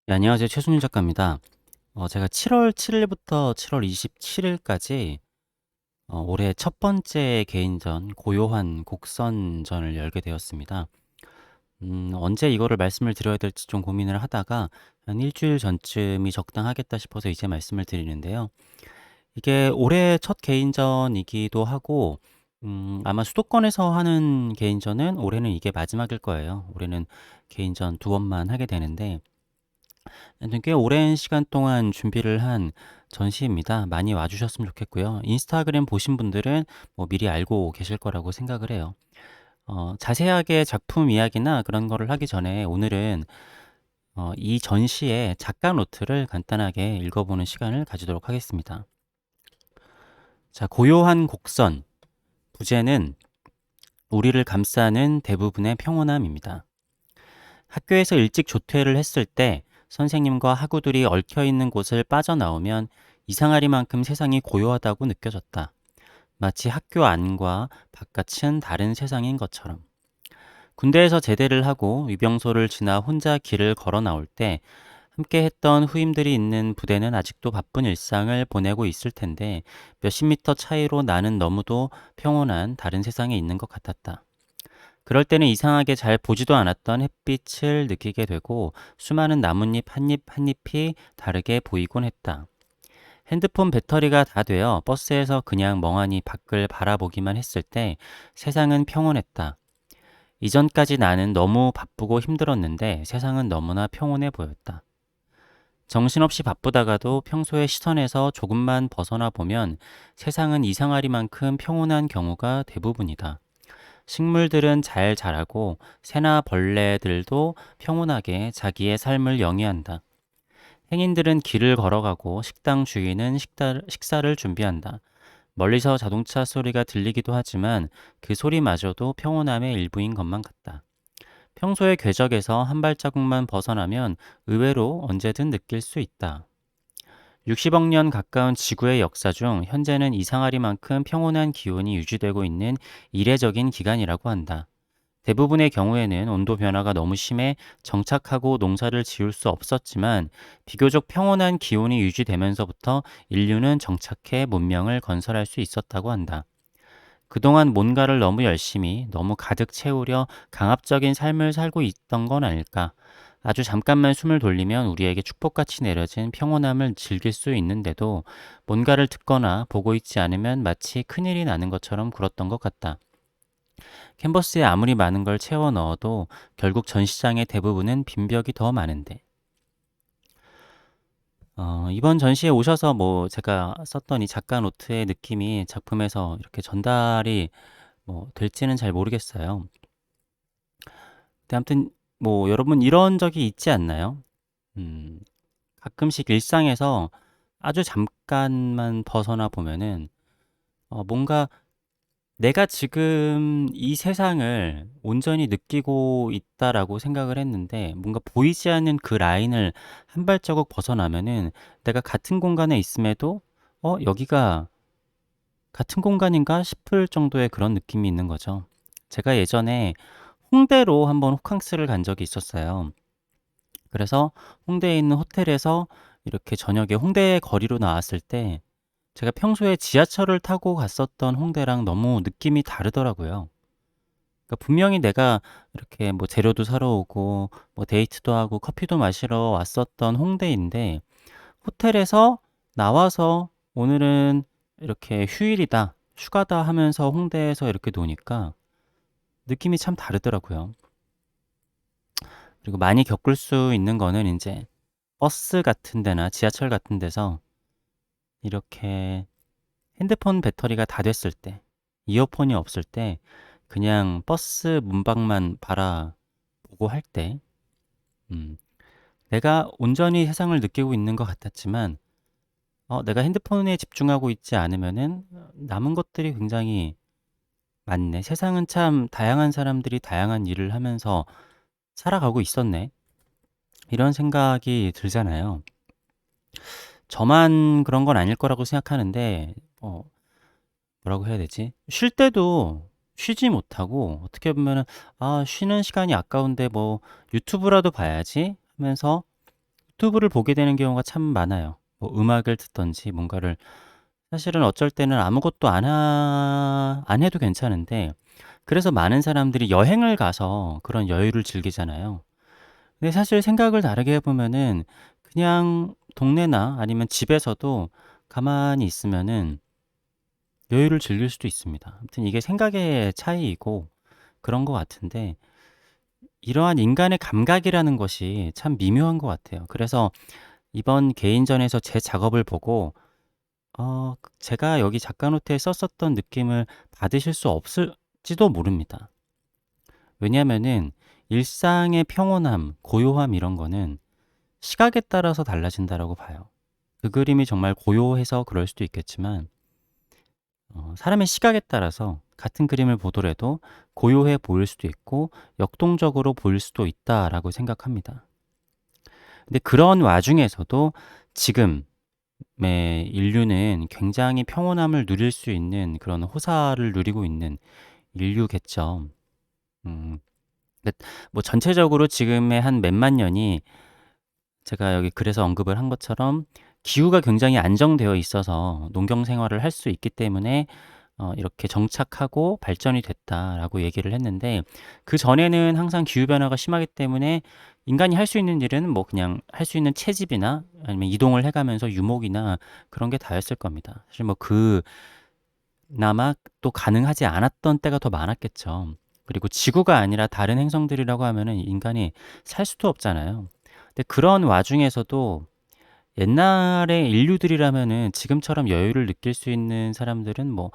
네, 안녕하세요. 최순윤 작가입니다. 제가 7월 7일부터 7월 27일까지 올해 첫 번째 개인전 고요한 곡선전을 열게 되었습니다. 언제 이거를 말씀을 드려야 될지 좀 고민을 하다가 한 일주일 전쯤이 적당하겠다 싶어서 이제 말씀을 드리는데요. 이게 올해 첫 개인전이기도 하고 아마 수도권에서 하는 개인전은 올해는 이게 마지막일 거예요. 올해는 개인전 두 번만 하게 되는데 하여튼 꽤 오랜 시간 동안 준비를 한 전시입니다. 많이 와주셨으면 좋겠고요. 인스타그램 보신 분들은 뭐 미리 알고 계실 거라고 생각을 해요. 자세하게 작품 이야기나 그런 거를 하기 전에 오늘은 이 전시의 작가 노트를 간단하게 읽어보는 시간을 가지도록 하겠습니다. 자, 고요한 곡선. 부제는 우리를 감싸는 대부분의 평온함입니다. 학교에서 일찍 조퇴를 했을 때 선생님과 학우들이 얽혀있는 곳을 빠져나오면 이상하리만큼 세상이 고요하다고 느껴졌다. 마치 학교 안과 바깥은 다른 세상인 것처럼. 군대에서 제대를 하고 위병소를 지나 혼자 길을 걸어 나올 때 함께 했던 후임들이 있는 부대는 아직도 바쁜 일상을 보내고 있을 텐데 몇십 미터 차이로 나는 너무도 평온한 다른 세상에 있는 것 같았다. 그럴 때는 이상하게 잘 보지도 않았던 햇빛을 느끼게 되고 수많은 나뭇잎 한 잎 한 잎이 다르게 보이곤 했다. 핸드폰 배터리가 다 되어 버스에서 그냥 멍하니 밖을 바라보기만 했을 때 세상은 평온했다. 이전까지 나는 너무 바쁘고 힘들었는데 세상은 너무나 평온해 보였다. 정신없이 바쁘다가도 평소의 시선에서 조금만 벗어나 보면 세상은 이상하리만큼 평온한 경우가 대부분이다. 식물들은 잘 자라고 새나 벌레들도 평온하게 자기의 삶을 영위한다. 행인들은 길을 걸어가고 식당 주인은 식사를 준비한다. 멀리서 자동차 소리가 들리기도 하지만 그 소리마저도 평온함의 일부인 것만 같다. 평소의 궤적에서 한 발자국만 벗어나면 의외로 언제든 느낄 수 있다. 60억 년 가까운 지구의 역사 중 현재는 이상하리만큼 평온한 기온이 유지되고 있는 이례적인 기간이라고 한다. 대부분의 경우에는 온도 변화가 너무 심해 정착하고 농사를 지을 수 없었지만 비교적 평온한 기온이 유지되면서부터 인류는 정착해 문명을 건설할 수 있었다고 한다. 그동안 뭔가를 너무 열심히, 너무 가득 채우려 강압적인 삶을 살고 있던 건 아닐까. 아주 잠깐만 숨을 돌리면 우리에게 축복같이 내려진 평온함을 즐길 수 있는데도 뭔가를 듣거나 보고 있지 않으면 마치 큰일이 나는 것처럼 굴었던 것 같다. 캔버스에 아무리 많은 걸 채워 넣어도 결국 전시장의 대부분은 빈벽이 더 많은데. 이번 전시에 오셔서 뭐 제가 썼던 이 작가 노트의 느낌이 작품에서 이렇게 전달이 뭐 될지는 잘 모르겠어요. 근데 아무튼 뭐 여러분 이런 적이 있지 않나요? 음, 가끔씩 일상에서 아주 잠깐만 벗어나 보면은 뭔가 내가 지금 이 세상을 온전히 느끼고 있다라고 생각을 했는데 뭔가 보이지 않는 그 라인을 한 발자국 벗어나면은 내가 같은 공간에 있음에도 여기가 같은 공간인가 싶을 정도의 그런 느낌이 있는 거죠. 제가 예전에 홍대로 한번 호캉스를 간 적이 있었어요. 그래서 홍대에 있는 호텔에서 이렇게 저녁에 홍대 거리로 나왔을 때 제가 평소에 지하철을 타고 갔었던 홍대랑 너무 느낌이 다르더라고요. 그러니까 분명히 내가 이렇게 뭐 재료도 사러 오고 뭐 데이트도 하고 커피도 마시러 왔었던 홍대인데 호텔에서 나와서 오늘은 이렇게 휴일이다, 휴가다 하면서 홍대에서 이렇게 노니까 느낌이 참 다르더라고요. 그리고 많이 겪을 수 있는 거는 이제 버스 같은 데나 지하철 같은 데서 이렇게 핸드폰 배터리가 다 됐을 때, 이어폰이 없을 때 그냥 버스 문밖만 바라보고 할 때, 음, 내가 온전히 세상을 느끼고 있는 것 같았지만, 내가 핸드폰에 집중하고 있지 않으면은 남은 것들이 굉장히 많네. 세상은 참 다양한 사람들이 다양한 일을 하면서 살아가고 있었네. 이런 생각이 들잖아요. 저만 그런 건 아닐 거라고 생각하는데, 뭐라고 해야 되지? 쉴 때도 쉬지 못하고 어떻게 보면은 쉬는 시간이 아까운데 뭐 유튜브라도 봐야지 하면서 유튜브를 보게 되는 경우가 참 많아요. 뭐 음악을 듣든지 뭔가를 사실은 어쩔 때는 아무것도 안 해도 괜찮은데 그래서 많은 사람들이 여행을 가서 그런 여유를 즐기잖아요. 근데 사실 생각을 다르게 해 보면은 그냥 동네나 아니면 집에서도 가만히 있으면은 여유를 즐길 수도 있습니다. 아무튼 이게 생각의 차이이고 그런 것 같은데 이러한 인간의 감각이라는 것이 참 미묘한 것 같아요. 그래서 이번 개인전에서 제 작업을 보고 제가 여기 작가 노트에 썼었던 느낌을 받으실 수 없을지도 모릅니다. 왜냐하면은 일상의 평온함, 고요함 이런 거는 시각에 따라서 달라진다라고 봐요. 그 그림이 정말 고요해서 그럴 수도 있겠지만 사람의 시각에 따라서 같은 그림을 보더라도 고요해 보일 수도 있고 역동적으로 보일 수도 있다라고 생각합니다. 근데 그런 와중에서도 지금의 인류는 굉장히 평온함을 누릴 수 있는 그런 호사를 누리고 있는 인류겠죠. 음, 근데 뭐 전체적으로 지금의 한 몇만 년이 제가 여기 글에서 언급을 한 것처럼 기후가 굉장히 안정되어 있어서 농경 생활을 할 수 있기 때문에 이렇게 정착하고 발전이 됐다라고 얘기를 했는데 그전에는 항상 기후 변화가 심하기 때문에 인간이 할 수 있는 일은 뭐 그냥 할 수 있는 채집이나 아니면 이동을 해가면서 유목이나 그런 게 다였을 겁니다. 사실 뭐 그나마 또 가능하지 않았던 때가 더 많았겠죠. 그리고 지구가 아니라 다른 행성들이라고 하면은 인간이 살 수도 없잖아요. 근데 그런 와중에서도 옛날의 인류들이라면은 지금처럼 여유를 느낄 수 있는 사람들은 뭐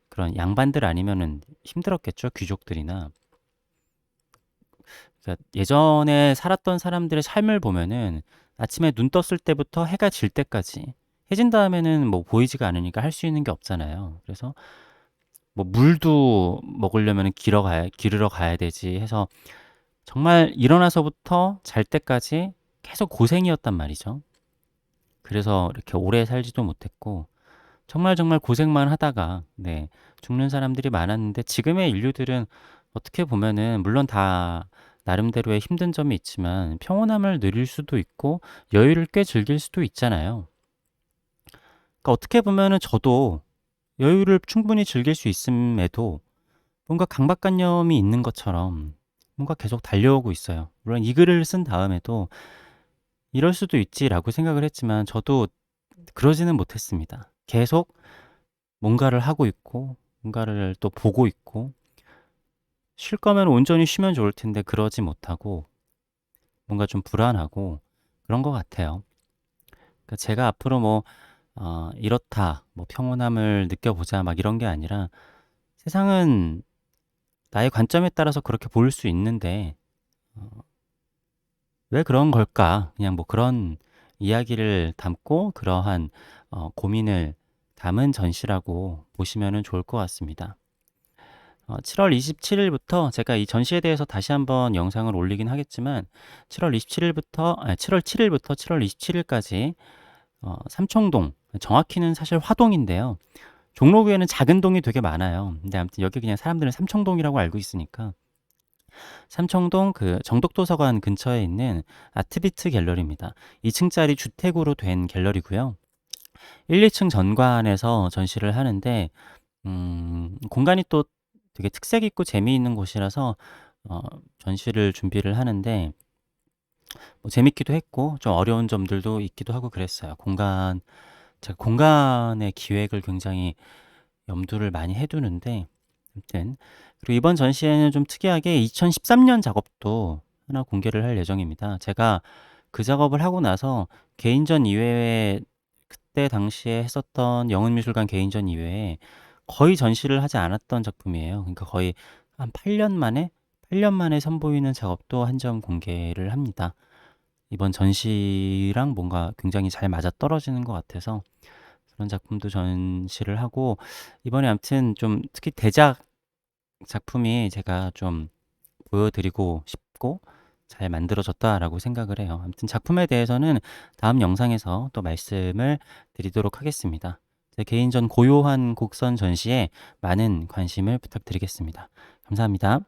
그런 양반들 아니면은 힘들었겠죠. 귀족들이나. 그러니까 예전에 살았던 사람들의 삶을 보면은 아침에 눈 떴을 때부터 해가 질 때까지 해진 다음에는 뭐 보이지가 않으니까 할 수 있는 게 없잖아요. 그래서 뭐 물도 먹으려면은 기르러 가야 되지 해서 정말 일어나서부터 잘 때까지 계속 고생이었단 말이죠. 그래서 이렇게 오래 살지도 못했고 정말 정말 고생만 하다가 네, 죽는 사람들이 많았는데 지금의 인류들은 어떻게 보면은 물론 다 나름대로의 힘든 점이 있지만 평온함을 누릴 수도 있고 여유를 꽤 즐길 수도 있잖아요. 그러니까 어떻게 보면은 저도 여유를 충분히 즐길 수 있음에도 뭔가 강박관념이 있는 것처럼 뭔가 계속 달려오고 있어요. 물론 이 글을 쓴 다음에도 이럴 수도 있지라고 생각을 했지만 저도 그러지는 못했습니다. 계속 뭔가를 하고 있고 뭔가를 또 보고 있고 쉴 거면 온전히 쉬면 좋을 텐데 그러지 못하고 뭔가 좀 불안하고 그런 것 같아요. 그러니까 제가 앞으로 뭐 이렇다 뭐 평온함을 느껴보자 막 이런 게 아니라 세상은 나의 관점에 따라서 그렇게 보일 수 있는데 어, 왜 그런 걸까? 그냥 뭐 그런 이야기를 담고 그러한 고민을 담은 전시라고 보시면 좋을 것 같습니다. 7월 27일부터 제가 이 전시에 대해서 다시 한번 영상을 올리긴 하겠지만 7월 27일부터 7월 7일부터 7월 27일까지 삼청동 정확히는 사실 화동인데요. 종로구에는 작은 동이 되게 많아요. 근데 아무튼 여기 그냥 사람들은 삼청동이라고 알고 있으니까 삼청동 그 정덕도서관 근처에 있는 아트비트 갤러리입니다. 2층짜리 주택으로 된 갤러리고요. 1, 2층 전관에서 전시를 하는데 공간이 또 되게 특색 있고 재미있는 곳이라서 어, 전시를 준비를 하는데 뭐 재밌기도 했고 좀 어려운 점들도 있기도 하고 그랬어요. 제가 공간의 기획을 굉장히 염두를 많이 해두는데 아무튼 그리고 이번 전시회는 좀 특이하게 2013년 작업도 하나 공개를 할 예정입니다. 제가 그 작업을 하고 나서 개인전 이외에 그때 당시에 했었던 영은미술관 개인전 이외에 거의 전시를 하지 않았던 작품이에요. 그러니까 거의 한 8년 만에 선보이는 작업도 한 점 공개를 합니다. 이번 전시랑 뭔가 굉장히 잘 맞아떨어지는 것 같아서 그런 작품도 전시를 하고 이번에 아무튼 좀 특히 대작 작품이 제가 좀 보여드리고 싶고 잘 만들어졌다라고 생각을 해요. 아무튼 작품에 대해서는 다음 영상에서 또 말씀을 드리도록 하겠습니다. 제 개인전 고요한 곡선 전시에 많은 관심을 부탁드리겠습니다. 감사합니다.